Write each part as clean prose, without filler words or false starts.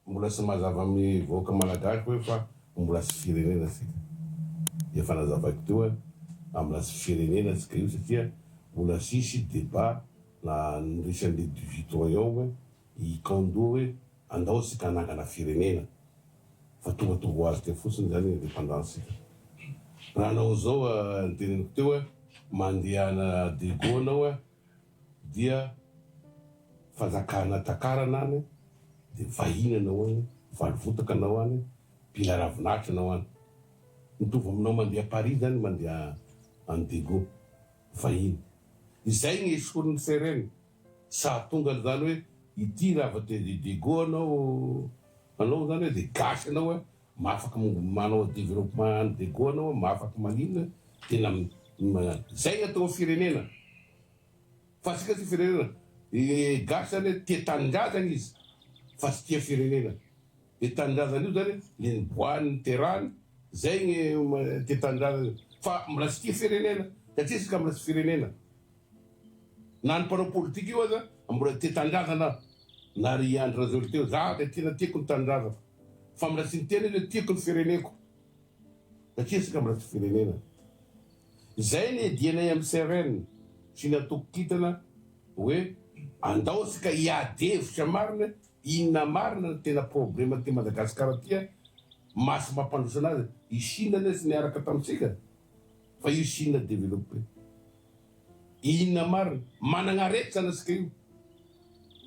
mbola sy mazava amin'ny vahoaka malagasy hoe fa mbola sy firenena sika. Efa nazavako teo hoe ambola sy firenena sika io satria mbola sisy débat na niresan'le 18 royaume ikandoa hoe andao sika anangana firenena fa tonga ho azy teo fotsiny zany indépendance sika. Raha anao zao teneniko teo hoe mandehana Dego anao dia fanjakana takarana any de vahiny anao any valivotaka anao any pila ravinahitra anao any mitovy aminao mandeha Paris zany mandeha any Dego vahiny izay gny esoriny sereny sa tonga zany hoe ity raha te Dego anao zany hoe de gasy anao hoe mafaky manao développement any Dego anao mafaky maninona tena zay atao firenena fa sika tsy firenena gasy zany tia tanindrazana izy fa tsy tia firenena e tanindrazana io zany le niboahany niterahany zay gny tia tanindrazana fa mbola tsy tia firenena satria sika mbola tsy firenena na ny mpanao politika io aza mbola tia tanindrazana na ry Andry Rajoely teo za de tena tiako ny tanindrazana fa mbola tsy niteny hoe tiako ny fireneko satria sika mbola tsy firenena zay ny dianay amy CRN sy natoko kitana hoe andao sika iadevitra marina inona marina tena problème ty Madagasikara tia masy mampandrosa anazy i Chine sy niaraka tamitsika fa io Chine développé inona marina managna arety zany sika io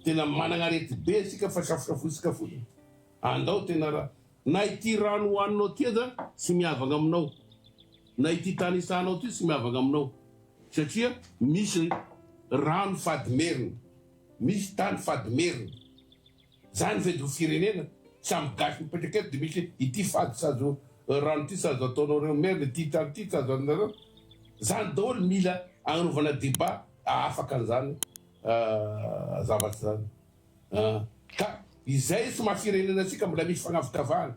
tena managna arety be sika fa safosafosika fotsiny andao tena raha na ity rano hoaninao tia za sy miavagna aminao na ity tany isanao ty sy miavagna aminao satria misy rano fady merina misy tany fady merina zany vedo firenena samy gasy mipetraky eto de misy ity fady sazo rano ty sazo ataonao reo merina ity tany ty sazo anareo zany daholo mila agnanovana débat afaka an'izany zavatry zany ka izay sy mahafirenena sika mbola misy fagnavikavahana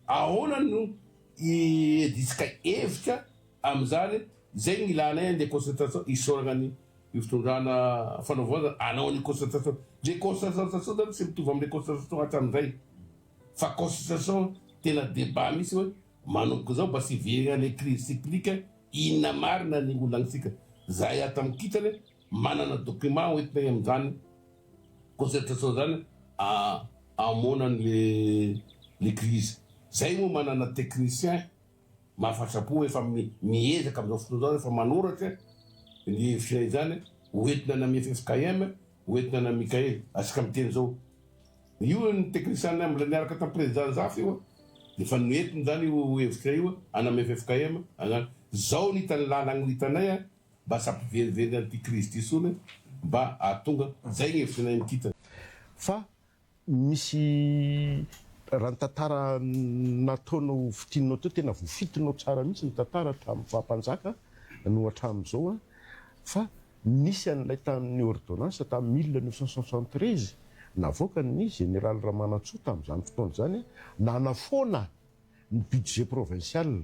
ahoana no disika hevitra am'izany zay gny ilanay le concertation isoragna ny fitondrana fanaovana anao ny concertation le concertation zany sy mitovy am'le concertation hatram'izay fa concertation tena débat misy hoe manomboka zao mba sy iverigna le crise cyclique inona marina ny olagnitsika zay ata mikitany manana document hoentinay am'izany concertation zany amonany le crise zay moa manana technicien mahafatrapo efa miezaka am'izao fotoana zao efa manoratra ny hevitrinay zany hoentina na FFKM hoentina na Mikael asika miteny zao io ny technicien nay mbola niaraka tam président zafy io defa noentiny zany io hevitra io ana FFKM agnano zao ny hitany lalagny hitanay mba sampiverivery an'ity crise ty sony mba atonga zay gny hevitrinay mikitana fa misy raha ny tantara nataonao fitinao teo tena vofitinao tsara mihitsy ny tantara hatramin'ny fahampanjaka no hatramin'izao fa nisy an'ilay tamin'ny ordonnance tamin'ny 1973 navoaka ny général Ramanantsoa tamin'izany fotoana zany nanafoana ny budget provincial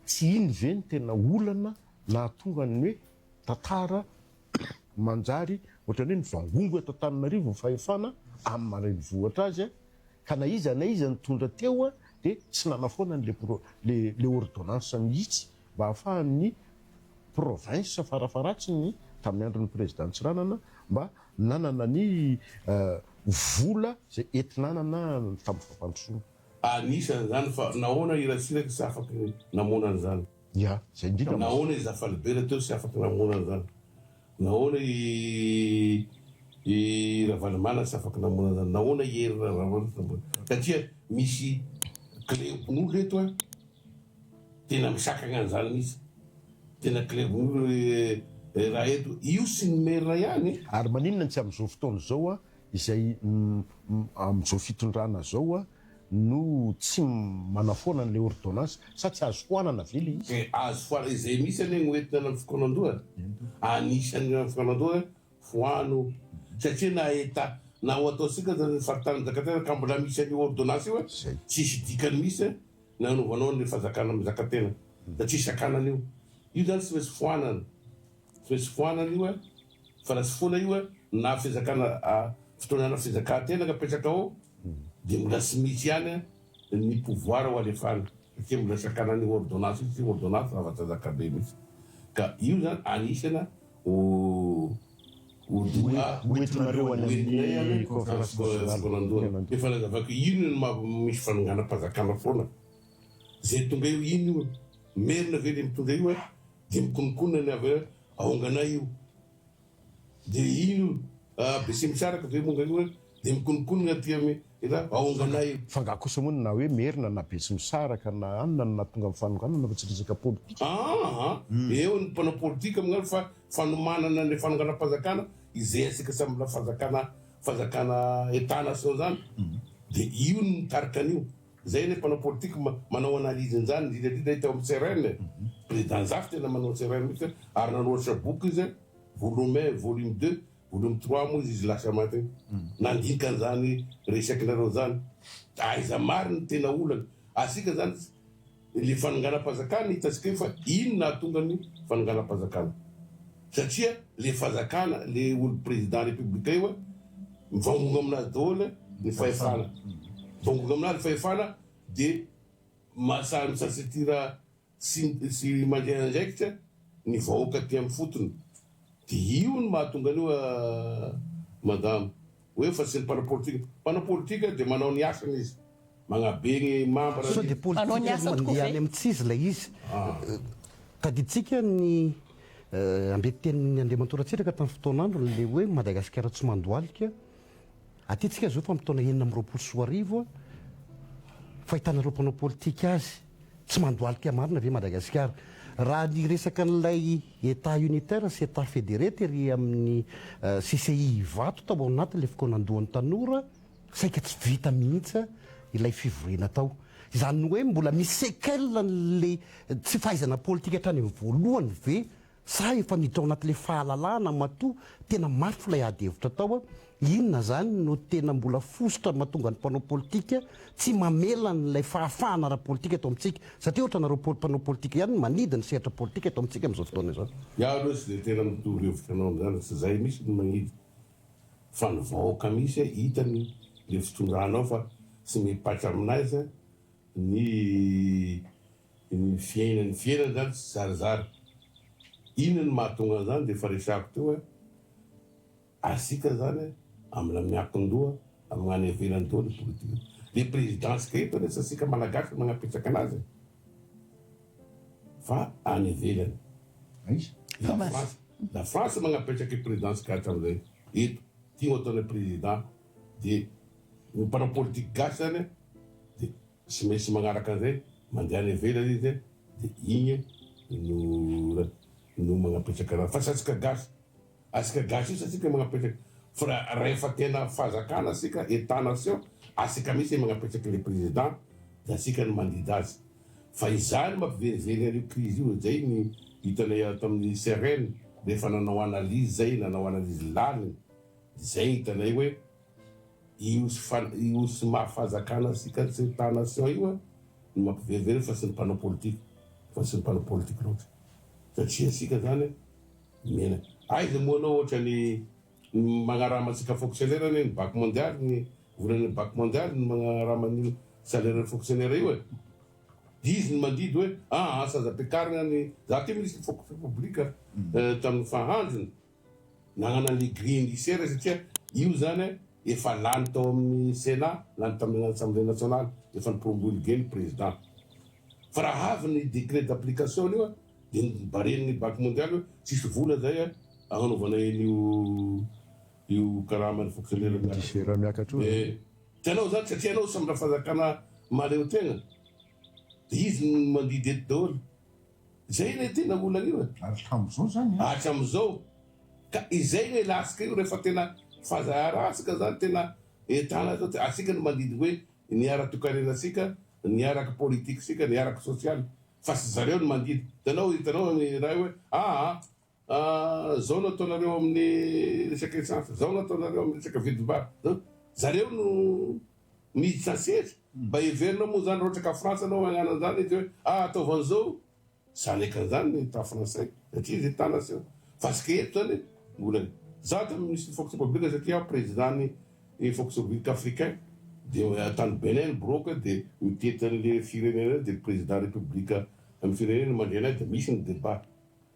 tsy iny ve ny tena olana nahatonga ny hoe tantara manjary ohatrany hoe ny vangongo eto Antananarivo ny fahefana amin'ny marenivohitra azy ka na iza nitondra teo de tsy nanafoana le ordonnance mihitsy mba ahafahan'ny province farafaratsiny tamin'ny andron'ny président Tsiranana mba nanana ny vola zay entinanana tamin'ny fampandrosoana anisany zany fa nahoana irasiraky sy afaky namona an'izany ya zay indrindra nahoana izy afalibera teo sy afaky namona an'izany nahoana i Ravalimana sy afaky namona an'izany nahoana hery Ravalimana satria misy cléon'olo eto tena misakagna an'izany misy tena cléon'olo raha eto io sy ny merina ihany ary maninona tsy am'izao fotoana zao izay am'izao fitondrana zao no tsy manafoana an'le ordonnance sa tsy azo foanana vely izy azo foana izay misy ane hoentina na fokanandoha anisany fokanandoha foano satria naheta na ho ataosika zany faritany zakatena ka mbola misy an'io ordonnance io tsisy dikany misy nanovanao ny fazakana amy zakatena satria sakanan'io io zany tsy maintsy foanana tsy maintsy foanana io fa raha tsy foana io na fizakana fotoanana fizakantena ka apetraka ao dia mbola tsy misy ihany ny pouvoir ho alefana satria mbola sakana ny ordonnance sy ordonnance zavatra zakabe mihitsy ka io zany anisana oentinareo any amin'ny conférence nationale efa lazavako ino no misy fanonganam-panjakana foana zay tonga io ino io merina ve le mitonga io dia mikonikonina ny avy aonganay io dia ino be sy misaraka ve monga io dia mikonikonina ty amy aonganay io fanga kosa moa na hoe merina na be sy misaraka na anona na tonga amin'ny fanonganana fa tsy resaka politika eo ny mpanao politika amin'any fa fanomanana ny fanonganam-panjakana izay asika samyla fanjakana état-nation zany dia io no mitarika an'io zay ny mpanao politika manao analyse an'izany indrindrandrindra hita amin'ny CRN président Zaf tena manao CRN mihitsy ary nanoatra boky izy volume 1 volume 2 volume 3 moa izy lasa maty nandinika an'izany resakinareo zany aiza mariny tena olana asika zany le fanonganam-panjakana hitasika io fa ino nahatonga ny fanonganam-panjakana satria le fanjakana le olo président républicain io mivangona aminazy daholo ny fahefana mivangona aminazy fahefana dia misasitira sy mandeha andraikitra ny vahoaka ty amin'ny fotony dia io no mahatonga an'io madame hoe fa sy ny mpanao politika dia manao ny asany izy magnabe ny membre so dia politika mandeha any amin'ny tsizy ilay izy taditsika ny ambetiten'ny Andriamantora Atsiraka tamin'ny fotoanandro le hoe Madagasikara tsy mandoalika atytsika zao fa mitona 4 fahitanareo mpanao politika azy tsy mandoalika marina ve Madagasikara raha ny resaka n'ilay état unitaire sy état fédéré tery amin'ny CCI vato tao anaty le fokonandohan'ny tanora saika tsy vita mihitsy ilay fivoriana tao izany hoe mbola misy séquelle le tsy fahaizana politika hatrany amin'ny voalohany ve sa efa miditra ao anaty le fahalalahana matoa tena mafy ilay ady hevitra tao inona zany no tena mbola fosotra mahatonga ny mpanao politika tsy mamela n'ilay fahafahana ara-politika eto amintsika satria ohatra nareo mpanao politika ihany manidy ny sehatra politika eto amintsika amin'izao fotoana izao iaho aloha sy dia tena mitovy hevitra anao amin'izany sy zay misy no manidy fa ny vahoaka misy hitany le fitondranao fa sy mipatra aminazy ny fiainany zany sy zarizary ino ny mahatonga an'izany dia efa resako teo asika zany amina miakin-doha amin'any ivelany doha ny politika le présidence eto ny asasika malagasy magnapetraka anazy fa any ivelany la France magnapetraky présidence ka hatramin'izay eto tia ataony président dia ny mpanao politika gasy zany dia sy maintsy magnaraka an'izay mandeha any ivelany izy dia igny no magnapetraka anazy fa sy asika gasy io sasika magnapetraky fa rehefa tena fahazakana asika état-nation asika misy magnapetraky le président dia asika no mandidy azy fa izany mampivelively an'io crise io zay ny hitanay tamin'ny CRN rehefa nanao analyse zay nanao analyse laliny zay hitanay hoe io sy mahafahazakana asika sy état-nation io no mampivelively fa sy ny mpanao politika loatra satria asika zany mena aiza moa anao ohatra ny magnarama asika fonctionnaire ny banque mondiale ny volany banque mondiale ny magnarama ny salaire fonctionnaire io izy ny mandidy hoe saza-piakarina ny za ty ministre fonction publique tamin'ny fahandrony nagnana ny grille indiciaire satria io zany efa lany tao amin'ny Sénat lany tamin'ny assemblée nationale efa ny promulgué ny président fa raha avy ny décret d'application io dia bareniny banque mondiale hoe tsisy vola zay agnanovana io karamany fonctionnaire miakatra tianao zany satria anao samyra fazakana maleo tegna dia izy no mandidy eto daholo zay le tena olana io hatramin'izao zany hatramin'izao ka izay ny lasika io rehefa tena fazara asika zany tena etana zao asika no mandidy hoe niara-tokanena asika niaraka politique sika niaraka social fa sy zareo no mandidy hitanao raha hoe zao no ataonareo amin'ny resaka essence zao no ataonareo amin'ny resaka vidim-bary zareo no miditra setra mba heverinao moa zany rohatra ka France anao magnano an'izany izy hoe ataovan'izao zany ekan'izany ny état français satria izy état-nation fa sika eto zany olany za tamin'ny ministre fonction publique satria président ny fonction publique africain dia tany Benin broka dia mitetan'le firenena dia le président république amin'ny firenena mandrena dia misy ny débat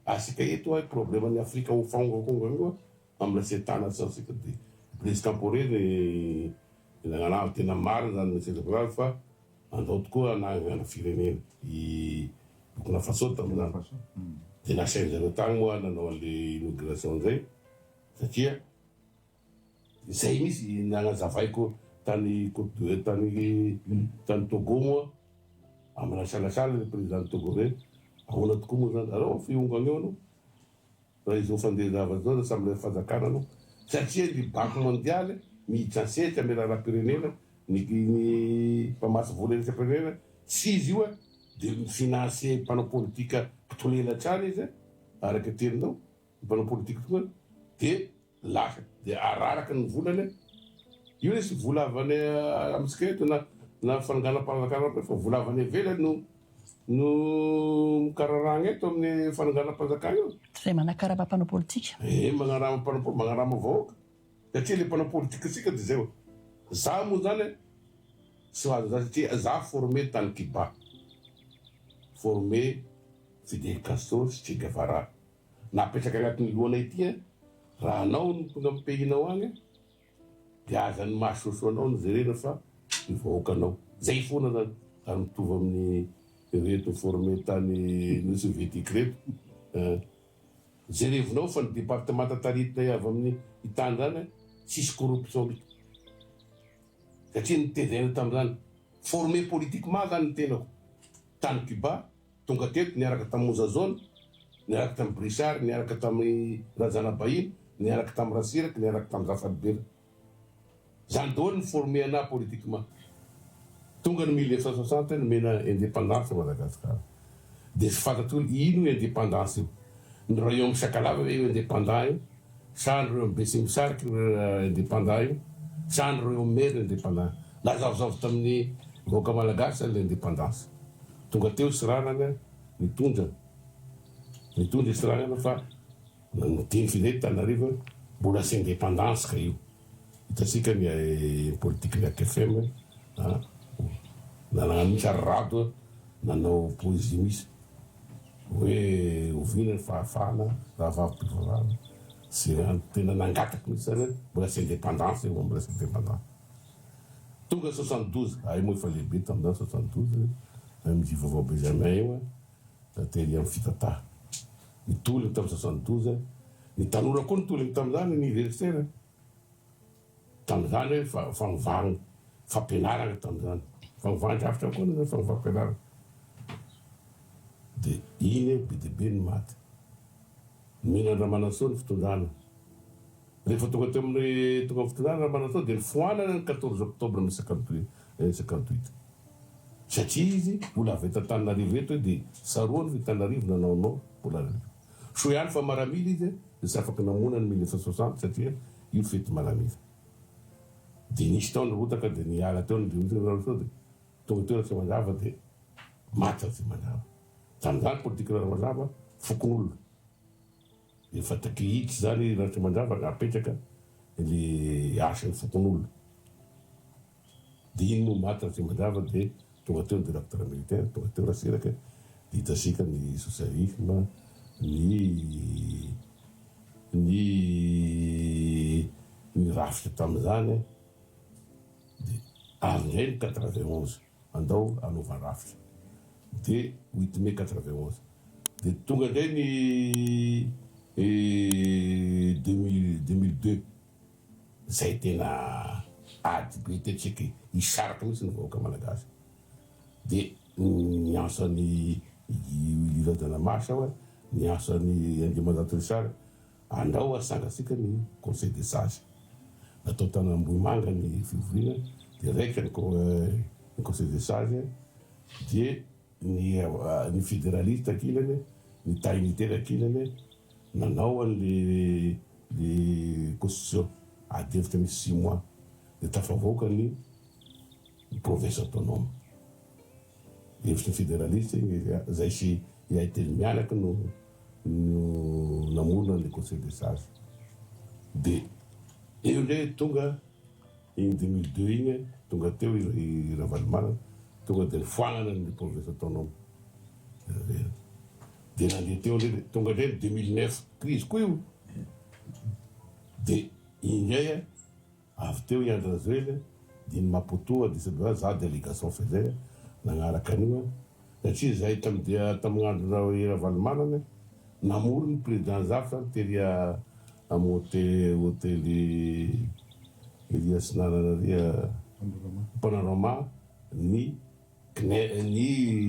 asika eto a problème ny Afrika ho fangongongo amin'ny setana sansika dia président Poré nagnanahy tena marina zany monsieur fa andao tokoa ana firenena i Burkina Faso tamin'izany dia nasain'zareo tagny moa nanao an'le inauguration zay satria zay misy nagnazavaiko tany Togo moa amina salasala le président togolais ahoana tokoa moa zany alao fiongana eo anao raha izy fandeha zava zao samby fanjakana anao satria ny banque mondiale miditra ansety ame raharam-pirenena ny mpamaso vola firenena tsy izy io dia mifinanse mpanao politika mpitolelatrany izy araka teninao mpanao politika tokoa dia lasa dia araraka ny volany io le sy vola avany amitsika eto na fananganam-panjakana fa vola avany ivelany no mikararagna eto amin'ny fananganam-panjakana io zay manakara mpanao politika magnarama vahoaka satria le mpanao politika sika dia zay za moa zany sy azo za satria za formé tany Kiba formé Fidel Castro sy Che Guevara napetraka agnatin'ny lohanay ity raha anao no tonga amin'ny pays-nao agny dia azany mahasoso anao no jerena fa ivahoaka anao zay foana zany ary mitovy amin'ny reto formé tany ny soviétique reto jerevinao fa ny département taritinay avy amin'ny itany zany tsisy corruption mihitsy satria nitezena tamin'izany formé politiquement zany ny tenako tany Cuba tonga teto niaraka tamin'ny Mozazone niaraka tamin'ny Brichard niaraka tamin'ny Razana Bahiny niaraka tamin'ny Rasiraky niaraka tamin'ny Zafady Bela zany daholo ny formé anahy politiquement tonga ny 1960 nomena indépendance Madagasikara dia sy fantatro ino indépendance io ny royaume Sakalava io indépendant io sa ny royaume Betsimisaraka indépendant io sa ny royaume Mer indépendant lazavozavo tamin'ny vahoaka malagasy l'indépendance tonga teo siranana nitondra siranana fa niteny fizay Tanariva mbola sy indépendance ka io hitasika ny politique ny AKFM nanano misy arrado nanao poésie misy hoe ovina ny fahafahana raha vavim-pivavahana sy tena nangataka misy zany mbola sy indépendance io mbola sy indépendance tonga 72 ay moa efa lehibe tamin'izany 72 mizy vaovao Benjamin io tatery amin'ny fitataha nitoliny tamin'ny 72 ny tanora koa nitoliny tamin'izany ny universitaire tamin'izany hoe fagnovagna fampianarana tamin'izany fagnovagn-drafitra koa zany fagnovam-pianarana dia iny be dia be ny maty mihina Ramanasoa ny fitondrana rehefa tonga teo amin'ny tonga fitondrana Ramanasoa dia nifoanana ny 14 octobre 1958 satria izy mbola avy Antananarivo eto dia saroany ny Antananarivo nanaonao mbola so ihany fa maramila izy dia sy afaka namona ny 1960 satria io fety maramila dia nisy tao nyrotaka dia niala teo ny Ramanasoa dia tonga teo Ratsy Mandrava dia maty Ratsy Mandrava tamin'izany politique Ramazava fokon'olona efa takihitsy zany Ratsy Mandrava apetraka le asany fokon'olona dia iny no maty Ratsy Mandrava dia tonga teo ny directeur militaire tonga teo Rasiraka dia hitasika ny socialisme ny rafitra tamin'izany dia avy indray ny 91 andao anaovany rafitra dia 8 mai 91 dia tonga indray ny 2002 zay tena ady be tetrika hisaraka mihitsy ny vahoaka malagasy dia niasan'ny Iradana hoe niasan'ny Andriamanjatory Sara andao asangasika ny conseil des sages natao tany Ambohimanga ny fivoriana dia raika ny conseil des sages dia ny fédéraliste ankilany ny taille unitaire ankilany nanao an'le constitution ady efitra misy 6 mois dia tafavoaka ny province autonome hevitry ny fédéraliste zay sy ihaitely mianaka no namorona ny conseil des sages dia eo ndray tonga igny 2002 igny tonga teo i Ravalomanana tonga de nifoagnana ny province autonome de nandeha teo ndray tonga ndray 2009 crise koa io de indray avy teo i Andrazela diny Maputo distribué za délégation fezay nagnaraka an'io satria zahay tamin'andro i Ravalomanana namory ny président Zafa tery amy hôtely Elias nananaria Panorama ny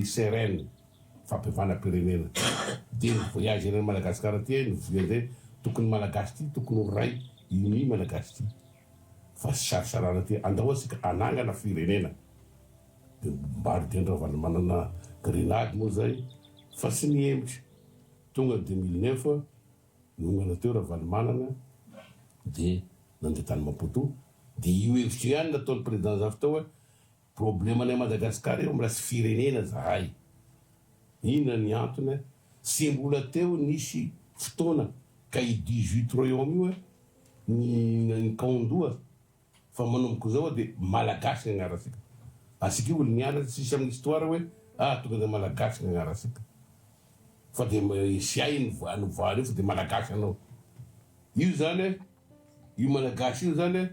Serene fampivana pirenena de ny voyage reny Madagasikara ty nivoazay tokony malagasy ty tokony ho ray iny malagasy ty fa sarisarana ty andahoasika anangana firenena de mbary de Ravalomanana grenade moa zay fa sy niembitry tonga 2009 nongana teo Ravalomanana de nandeha tany Maputo de io hevitry ihany nataon'ny président Zafa tao hoe problème anay Madagasikara io mbola sy firenena zahay ina ny antony sy mbola teo nisy fotoana ka i 18 royaume io ny kaondoa fa manomboka zao de malagasy ny agnarasika asika olo niala sisy amin'ny histoire hoe tonga de malagasy ny agnarasika fa de siay ny voany io fa de malagasy anao io zany io malagasy io zany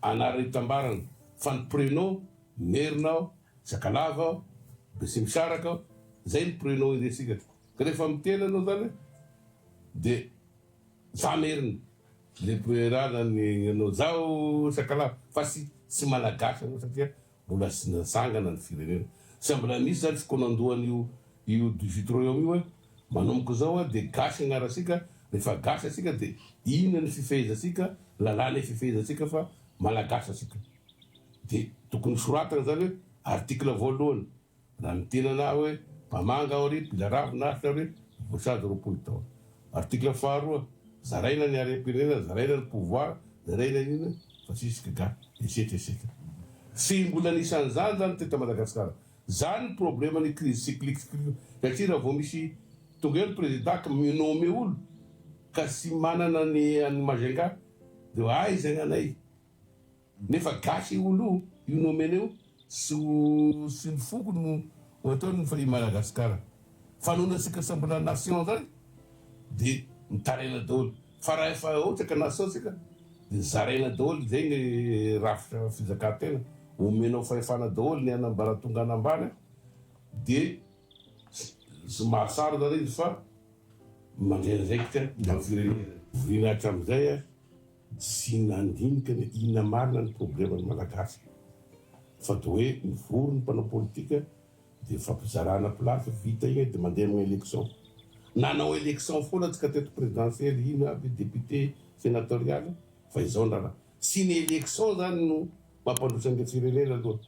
anara itambarana fa ny prénom merinao Sakalava Besimisaraka zay ny prénom indesika ka rehefa mitena anao zany de za merina le rana ny anao zao Sakalava fa sy malagasy anao satria mbola sy nasangana ny firenena sa mbola misy zany fikonandohan'io 18 royaume io manomboka zao de gasy agnarasika rehefa gasy asika de ina ny fifehezasika lalàna fifehezasika fa malagasy asika de tokony soratana zany hoe article voalohany raha mitenana hoe mpamanga ao ry pilaravo nasitra hoe voasady roapolo taona article faharoa zaraina ny arem-pirenena zaraina ny pouvoir zaraina ina fa sisika gasy esetreseka sy mbola nisan'izany zany teta Madagasikara zany problème ny crise cyclique satria raha vao misy tonga eo ny président ka minome olo ka sy manana ny Majenga de ay zay anay nefa gasy olo io nomene io sy ny foko no ataony fa i Madagasikara fa nonasika sa mbola nation zany de mitarena daholo fa raha efa ohatra ka nation sika de zaraina daholo zay ny rafitra fizakantena omenao fahefana daholo ny anambaratonga anambany de sy mahasara zany izy fa mandrena zay ka firenena hatramizay sy nandinika ny ina marina ny problème ny malagasy fa de hoe mivory ny mpanao politika de fampizarana place vita igny de mandeha amin'ny élection nanao élection foana tsika teto présidentielle ino aby député sénatorial fa izao ndraha sy ny élection zany no mampandrosan'le firenena aloha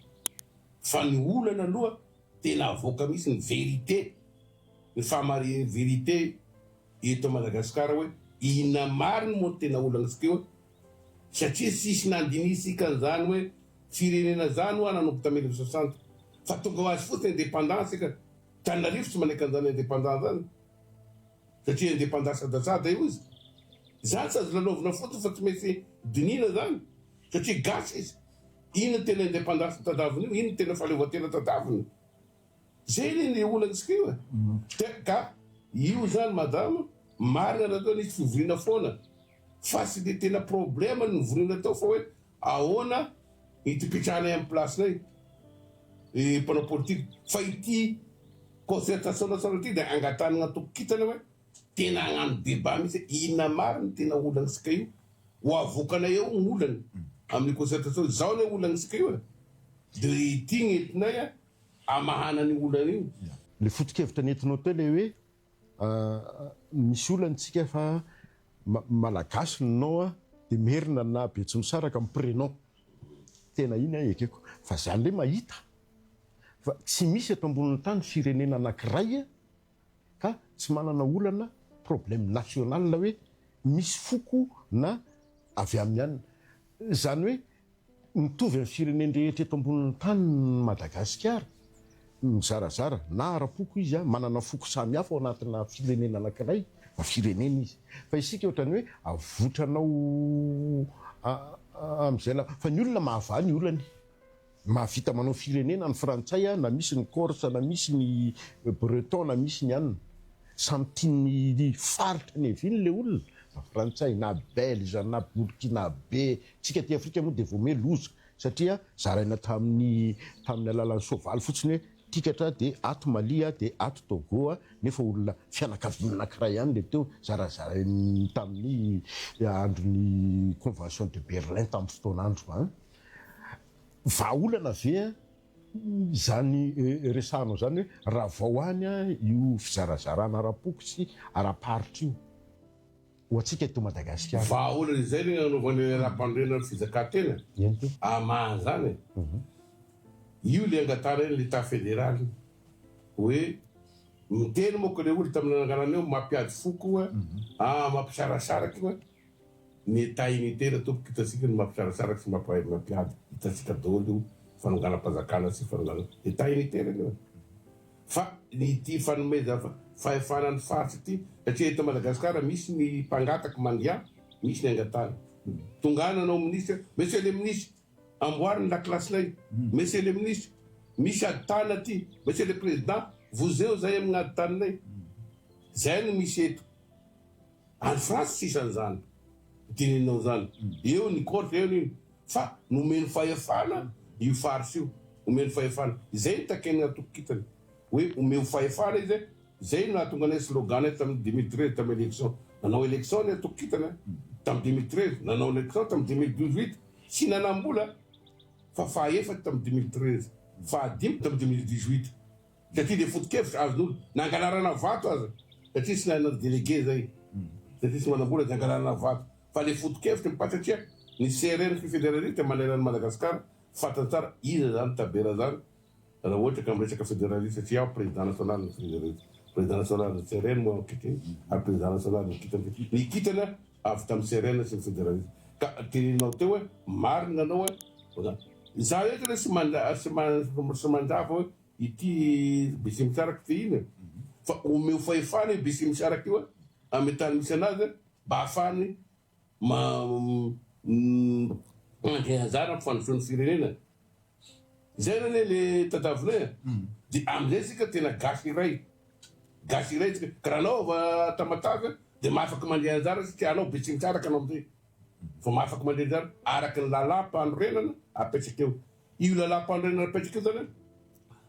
fa ny olana aloha tena avoaka misy ny vérité ny fahamariny vérité eto Madagasikara hoe ina mariny moa tena olagnitsika eo satria sisy nandinisika an'izany hoe firenena zany ho nanomboka tamy 1960 fa tonga ho azy fotsiny indépendance ka Tananarivo tsy manaiky an'izany indépendance zany satria indépendance adasada io izy zany tsy azo lalaovina fotsiny fa tsy maintsy dinina zany satria gasy izy ino tena indépendance tadaviny io ino tena fahaleovatena tadaviny zay ny olagnitsika io ka io zany madama marina natao nisy fivorina foana fa sy de tena problème ny mivorina tao fa hoe ahoana itipitrana amin'ny place-nay mpanao politique fa ity concertation nationale ty de angatanana tokokitana hoe tena agnano débat misy ina marina tena olagnitsika io ho avokana eo ny olany amin'ny concertation zao ny olagnitsika io de ity ny entinay amahana ny olana io le foto-kevitra nentinao teo le hoe misy olantsika fa malagasy nanao de merina na Betsimisaraka amin'ny prénom tena iny ekeko fa zany le mahita fa tsy misy eto ambonin'ny tany firenena anankiray ka tsy manana olana problème national hoe misy foko na avy amin'ny anina zany hoe mitovy amin'ny firenena rehetra eto ambonin'ny tany Madagasikara mizarazara na ara-poko izy manana foko samy hafa ao anatina firenena anankiray fa firenena izy fa isika ohatrany hoe avotranao am'izay fa ny olona mahavà ny olany mahavita manao firenena ny frantsay na misy ny corse na misy ny breton na misy ny anina samy tiany faritra ny eviny le olona na frantsay na belge na burkinabe tsika ty afrika moa de vome loza satria zaraina tamin'ny alalan'ny soavaly fotsiny hoe tikatra de ato malia de ato togo nefa olona fianakaviana anankiray ihany le teo zarazarainy tamin'ny andron'ny convention de Berlin tamin'ny fotoan'andro vaolana ve zany resanao zany hoe raha vao any io fizarazarana ara-poko sy ara-paritra io ho atsika eto Madagasikara vaolana izay ny anaovan'ny rampandrena ny fizakantena amaha zany io le angatara eny l'état fédéral hoe miteny moa ko le olo tamin'ny anganana eo mampiady foko mampisarasaraky hoe ny état unitaire tompoka hitasika ny mampisarasaraky sy mampiady hitasika daholo io fanonganam-panjakana sy fanongana état unitaire io fa ny ty fanomeza fahefanany faritsy ty satria eto Madagasikara misy ny mpangataky mandià misy ny angatana tongana anao ministre monsieur le ministre amboariny la classe lay monsieur le ministre misy aditany aty monsieur le président vous eo zay amin'ny aditanynay zay no misy eto any France sisan'izany tininao zany eo ny corte eo niny fa nomeny fahefana io faritsy io omeny fahefana zay ny takeny atokokitany hoe omeo fahefana izy zay no nahatonga anay slogan tamin'ny 2013 tamin'ny élection nanao élection ny atokokitany tamin'ny 2013 nanao élection tamin'ny 2018 sy nanambola fa fahaefatra tamin'ny 2013 fahadimy tamin'ny 2018 satria le foto-kevitra azon'olo nangalarana vato aza satria sy nana délégué zay satria sy manambola de angalarana vato fa le foto-kevitra mipatratria ny CRN fédéraliste manerana Madagasikara fatany tsara iza zany tabera zany raha ohatra ka miresaka fédéraliste satria aho président national ny fédéraliste président national ny CRN moa kitiny ary président national ny kitany nikitana avy tamin'ny CRN sy ny fédéraliste ka teninao teo hoe marina anao hoe za etra sy mandrava hoe ity bisi misaraky ty iny fa omeo fahefana io bisi misaraky io amy tany misy anazy mba ahafahany mandehanjara ampifanofony firenena zay nane le tadavinay de amizay sika tena gasy iray tsika karaha anao va tamatavy de mahafaky mandeha anjara sy tianao bisi misaraky anao amizay fa mahafaky mandeha anjara araky ny lalam-pandrenana apetraky eo io lalam-pandrenana apetraky eo zany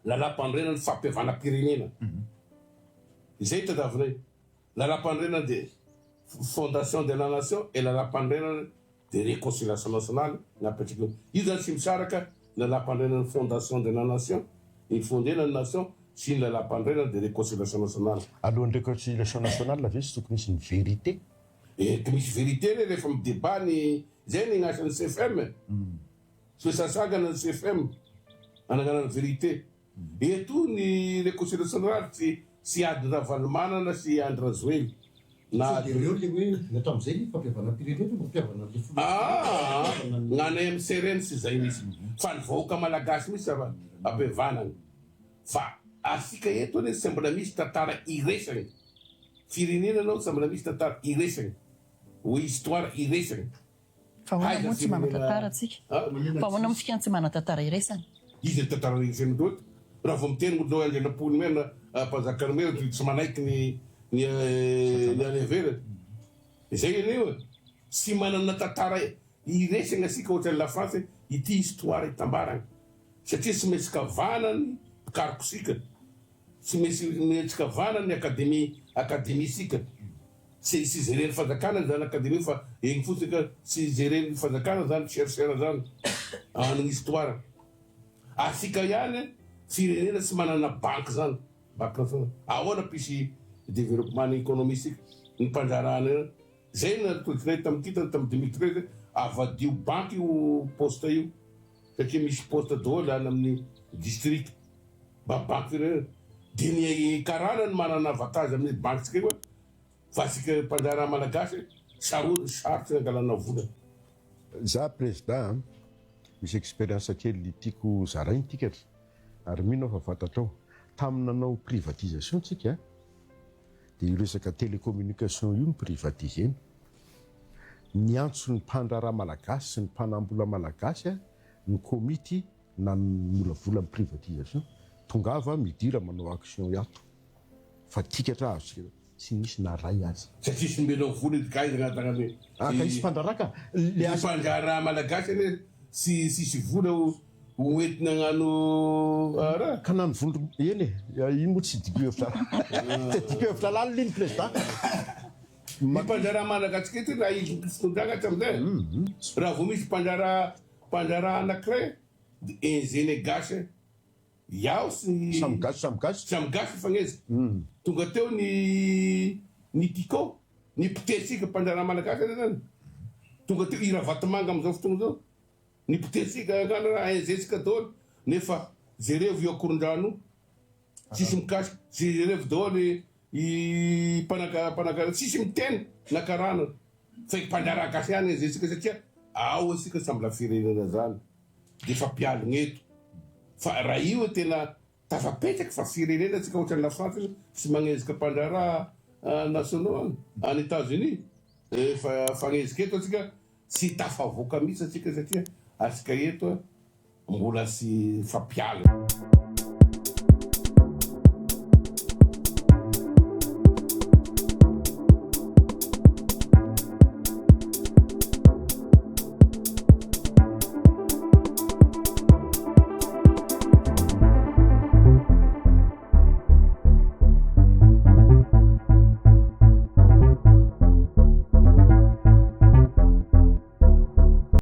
lalam-pandrenana fampiavana-pirenena zay tadavinay lalam-pandrenana de fondation de la nation et lalam-pandrenana de réconciliation nationale napetraky eo io zany sy misaraka lalam-pandrenana fondation de la nation ifondena ny nation sy ny lalam-pandrenana de réconciliation nationale alohan'ny réconciliation nationale ave sy tokony misy ny vérité que misy vérité re rehefa midébat ny zay ny gn'asan'ny CFM so sasagana ny CFM anagnanany vérité eto ny réconciliation nationale sy ady Ravalomanana sy Andry Rajoely gn'anay amy CRN sy zay misy fa ny vahoaka malagasy misy ampiavanany fa asika eto ane sy mbola misy tantara iresagny firenena anao sy mbola misy tantara iresagny hoe histoire iresagny fa hoana moa tsy mana-tantara atsika fa hoana moa tsika tsy mana-tantara iresany izy ny tantara iresagny doty raha vao miteny olo angelapony mena mpanjakany mena tsy manaiky ny anevera zay aneo sy manana tantara iresagny asika ohatran'ny la France ity histoire itambaragny satria sy maintsy kavanany pikarokosika sy maintsy kavanany akadémisika sy zereny fanjakana zany akadémie fa egny fotsika sy zereny fanjakana zany chercheur zany an'ny histoire asika ihany firenena sy manana banque zany banque nationale ahoana pisy développement économique ny mpanjarana zay natolotrinay tamin'ny kitany tamin'ny 2013 avadio banque io poste io satria misy poste daholo any amin'ny district mba banque firenena de ny karana ny manana avantage amin'ny banque tsika io fa asika mpanjara malagasy sarotsy angalana vola za président misy expérience kely tiako zarainy tikatra ary mino fa fantatrao tamin'ny nanao privatisation tsika de io resaka télécommunication io ny privatisena ny antso ny mpandraraha malagasy sy ny mpanambola malagasy a ny komity na ny molavola ny privatisation tongava midira manao action iato fa tikatra azo tsy misy na ray azy satria sy mbenao vola kaizana tagname ka isy mpandraraka le mpandraraha malagasy ane sisy vola hoentina agnano raha ka nany vondro eny ino moa tsy diko hevitra diko hevitra lalo liny président mpandraraha malagasy keto raha izy fitondrana hatramizay raha vao misy mpandraraha anankiray enzeny gasy iaho sy samy gasy fagneza tonga teo ny tiko ny mpitesika mpandraraha malagasy any zany tonga teo ira vatomanga amizao fotoagna zao ny mpitesika agana raha enzesika daholo nefa jerevo io akoron-drano sisy mikasika jerevo daholo mpanakara sisy miteny nakarana fa mpandraraha gasy any enzesika satria ao asika samby firenena zany de fa mpialogna eto fa raha io tena tafapetraky fa firenena tsika ohatrany la France sy magnezika mpandraraha nationaux any États-Unis fa fagnezika eto atsika sy tafavoaka mihitsy atsika satria asika eto mbola sy fampialogna